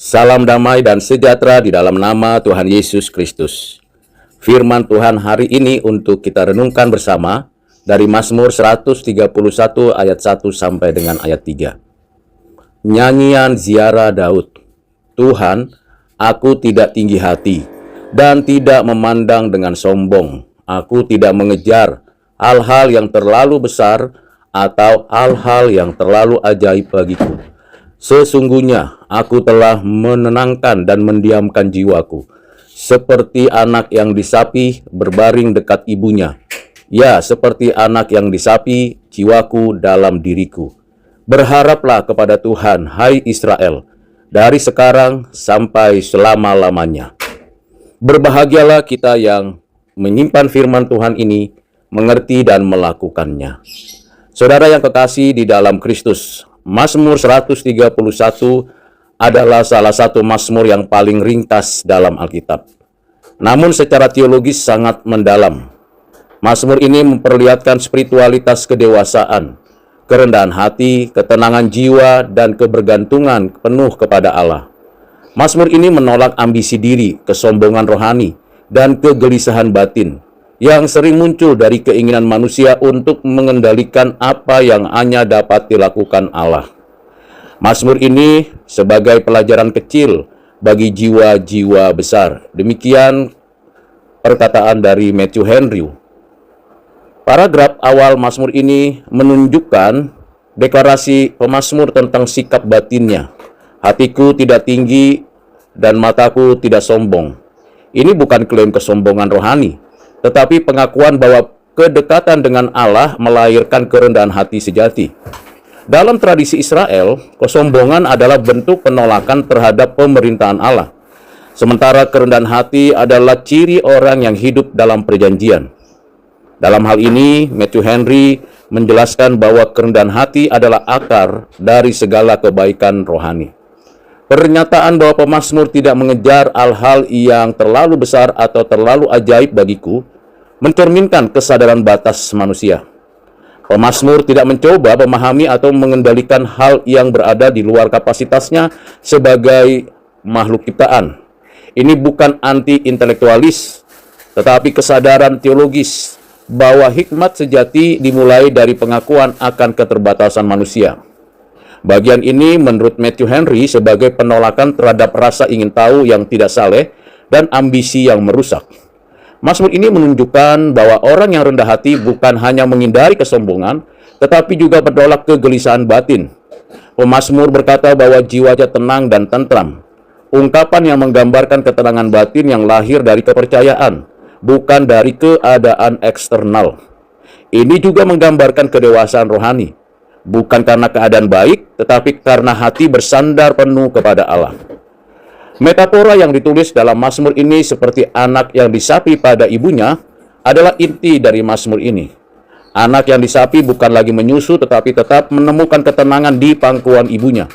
Salam damai dan sejahtera di dalam nama Tuhan Yesus Kristus. Firman Tuhan hari ini untuk kita renungkan bersama dari Mazmur 131 ayat 1 sampai dengan ayat 3. Nyanyian ziarah Daud. Tuhan, aku tidak tinggi hati dan tidak memandang dengan sombong. Aku tidak mengejar hal-hal yang terlalu besar atau hal-hal yang terlalu ajaib bagiku. Sesungguhnya aku telah menenangkan dan mendiamkan jiwaku, seperti anak yang disapi berbaring dekat ibunya. Ya, seperti anak yang disapi, jiwaku dalam diriku. Berharaplah kepada Tuhan, hai Israel, dari sekarang sampai selama-lamanya. Berbahagialah kita yang menyimpan firman Tuhan ini, mengerti dan melakukannya. Saudara yang kekasih di dalam Kristus, Mazmur 131 adalah salah satu mazmur yang paling ringkas dalam Alkitab. Namun secara teologis sangat mendalam. Mazmur ini memperlihatkan spiritualitas kedewasaan, kerendahan hati, ketenangan jiwa, dan kebergantungan penuh kepada Allah. Mazmur ini menolak ambisi diri, kesombongan rohani, dan kegelisahan batin yang sering muncul dari keinginan manusia untuk mengendalikan apa yang hanya dapat dilakukan Allah. Mazmur ini sebagai pelajaran kecil bagi jiwa-jiwa besar. Demikian perkataan dari Matthew Henry. Paragraf awal Mazmur ini menunjukkan deklarasi pemazmur tentang sikap batinnya. Hatiku tidak tinggi dan mataku tidak sombong. Ini bukan klaim kesombongan rohani, tetapi pengakuan bahwa kedekatan dengan Allah melahirkan kerendahan hati sejati. Dalam tradisi Israel, kesombongan adalah bentuk penolakan terhadap pemerintahan Allah. Sementara kerendahan hati adalah ciri orang yang hidup dalam perjanjian. Dalam hal ini, Matthew Henry menjelaskan bahwa kerendahan hati adalah akar dari segala kebaikan rohani. Pernyataan bahwa pemazmur tidak mengejar hal-hal yang terlalu besar atau terlalu ajaib bagiku mencerminkan kesadaran batas manusia. Pemazmur tidak mencoba memahami atau mengendalikan hal yang berada di luar kapasitasnya sebagai makhluk ciptaan. Ini bukan anti-intelektualis, tetapi kesadaran teologis bahwa hikmat sejati dimulai dari pengakuan akan keterbatasan manusia. Bagian ini menurut Matthew Henry sebagai penolakan terhadap rasa ingin tahu yang tidak saleh dan ambisi yang merusak. Mazmur ini menunjukkan bahwa orang yang rendah hati bukan hanya menghindari kesombongan, tetapi juga menolak kegelisahan batin. Pemazmur berkata bahwa jiwanya tenang dan tentram. Ungkapan yang menggambarkan ketenangan batin yang lahir dari kepercayaan, bukan dari keadaan eksternal. Ini juga menggambarkan kedewasaan rohani, bukan karena keadaan baik, tetapi karena hati bersandar penuh kepada Allah. Metafora yang ditulis dalam Mazmur ini seperti anak yang disapi pada ibunya adalah inti dari Mazmur ini. Anak yang disapi bukan lagi menyusu tetapi tetap menemukan ketenangan di pangkuan ibunya.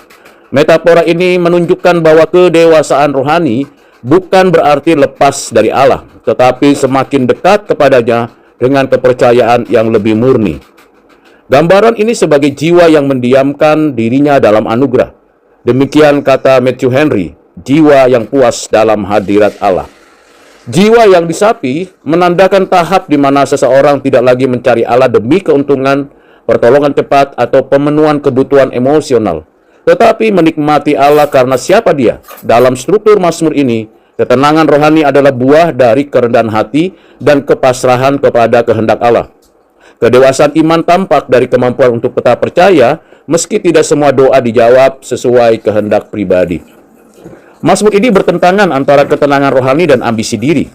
Metafora ini menunjukkan bahwa kedewasaan rohani bukan berarti lepas dari Allah, tetapi semakin dekat kepadanya dengan kepercayaan yang lebih murni. Gambaran ini sebagai jiwa yang mendiamkan dirinya dalam anugerah. Demikian kata Matthew Henry, jiwa yang puas dalam hadirat Allah. Jiwa yang disapi menandakan tahap di mana seseorang tidak lagi mencari Allah demi keuntungan, pertolongan cepat, atau pemenuhan kebutuhan emosional, tetapi menikmati Allah karena siapa Dia. Dalam struktur Mazmur ini, ketenangan rohani adalah buah dari kerendahan hati dan kepasrahan kepada kehendak Allah. Kedewasaan iman tampak dari kemampuan untuk tetap percaya meski tidak semua doa dijawab sesuai kehendak pribadi. Mazmur ini bertentangan antara ketenangan rohani dan ambisi diri.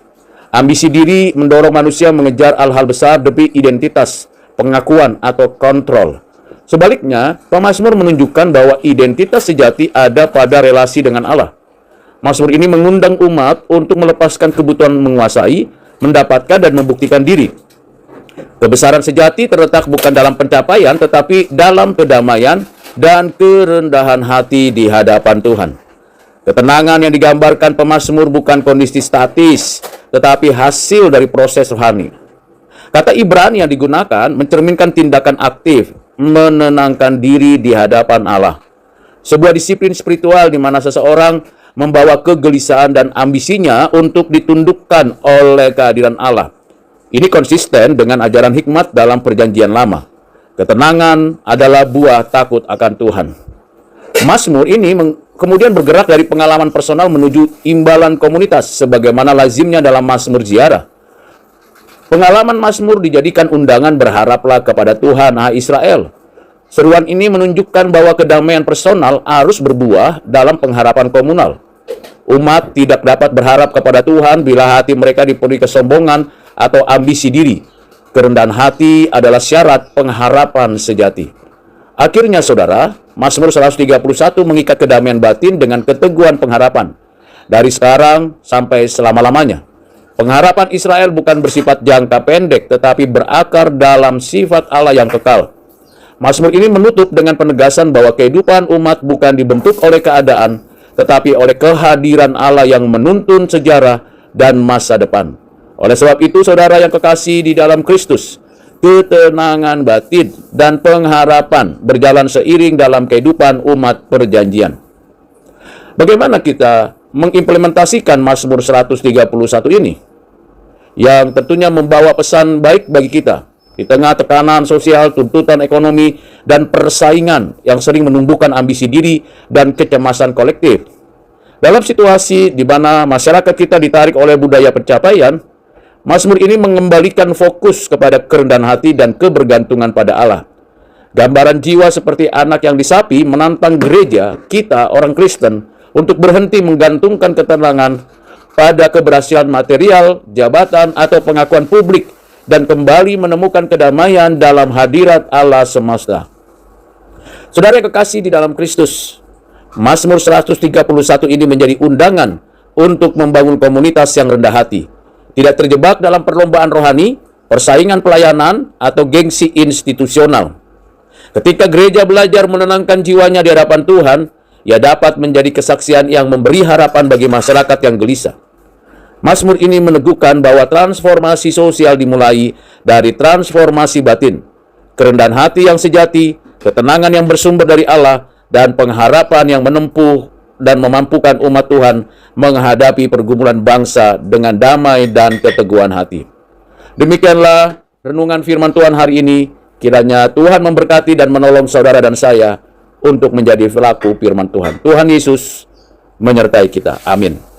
Ambisi diri mendorong manusia mengejar hal-hal besar demi identitas, pengakuan, atau kontrol. Sebaliknya, pemazmur menunjukkan bahwa identitas sejati ada pada relasi dengan Allah. Mazmur ini mengundang umat untuk melepaskan kebutuhan menguasai, mendapatkan, dan membuktikan diri. Kebesaran sejati terletak bukan dalam pencapaian, tetapi dalam kedamaian dan kerendahan hati di hadapan Tuhan. Ketenangan yang digambarkan pemazmur bukan kondisi statis, tetapi hasil dari proses rohani. Kata Ibrani yang digunakan mencerminkan tindakan aktif, menenangkan diri di hadapan Allah. Sebuah disiplin spiritual di mana seseorang membawa kegelisahan dan ambisinya untuk ditundukkan oleh kehadiran Allah. Ini konsisten dengan ajaran hikmat dalam Perjanjian Lama. Ketenangan adalah buah takut akan Tuhan. Mazmur ini kemudian bergerak dari pengalaman personal menuju imbalan komunitas, sebagaimana lazimnya dalam Mazmur ziarah. Pengalaman Mazmur dijadikan undangan berharaplah kepada Tuhan, hai Israel. Seruan ini menunjukkan bahwa kedamaian personal harus berbuah dalam pengharapan komunal. Umat tidak dapat berharap kepada Tuhan bila hati mereka dipenuhi kesombongan atau ambisi diri. Kerendahan hati adalah syarat pengharapan sejati. Akhirnya, saudara, Mazmur 131 mengikat kedamaian batin dengan keteguhan pengharapan. Dari sekarang sampai selama-lamanya. Pengharapan Israel bukan bersifat jangka pendek, tetapi berakar dalam sifat Allah yang kekal. Mazmur ini menutup dengan penegasan bahwa kehidupan umat bukan dibentuk oleh keadaan, tetapi oleh kehadiran Allah yang menuntun sejarah dan masa depan. Oleh sebab itu, saudara yang kekasih di dalam Kristus, ketenangan batin dan pengharapan berjalan seiring dalam kehidupan umat perjanjian. Bagaimana kita mengimplementasikan Mazmur 131 ini? Yang tentunya membawa pesan baik bagi kita. Di tengah tekanan sosial, tuntutan ekonomi, dan persaingan yang sering menumbuhkan ambisi diri dan kecemasan kolektif. Dalam situasi di mana masyarakat kita ditarik oleh budaya pencapaian, Mazmur ini mengembalikan fokus kepada kerendahan hati dan kebergantungan pada Allah. Gambaran jiwa seperti anak yang disapi menantang gereja, kita orang Kristen, untuk berhenti menggantungkan ketenangan pada keberhasilan material, jabatan, atau pengakuan publik, dan kembali menemukan kedamaian dalam hadirat Allah semesta. Saudara yang kekasih di dalam Kristus, Mazmur 131 ini menjadi undangan untuk membangun komunitas yang rendah hati. Tidak terjebak dalam perlombaan rohani, persaingan pelayanan, atau gengsi institusional. Ketika gereja belajar menenangkan jiwanya di hadapan Tuhan, ia dapat menjadi kesaksian yang memberi harapan bagi masyarakat yang gelisah. Mazmur ini meneguhkan bahwa transformasi sosial dimulai dari transformasi batin, kerendahan hati yang sejati, ketenangan yang bersumber dari Allah, dan pengharapan yang menempuh dan memampukan umat Tuhan menghadapi pergumulan bangsa dengan damai dan keteguhan hati. Demikianlah renungan firman Tuhan hari ini. Kiranya Tuhan memberkati dan menolong saudara dan saya untuk menjadi pelaku firman Tuhan. Tuhan Yesus menyertai kita. Amin.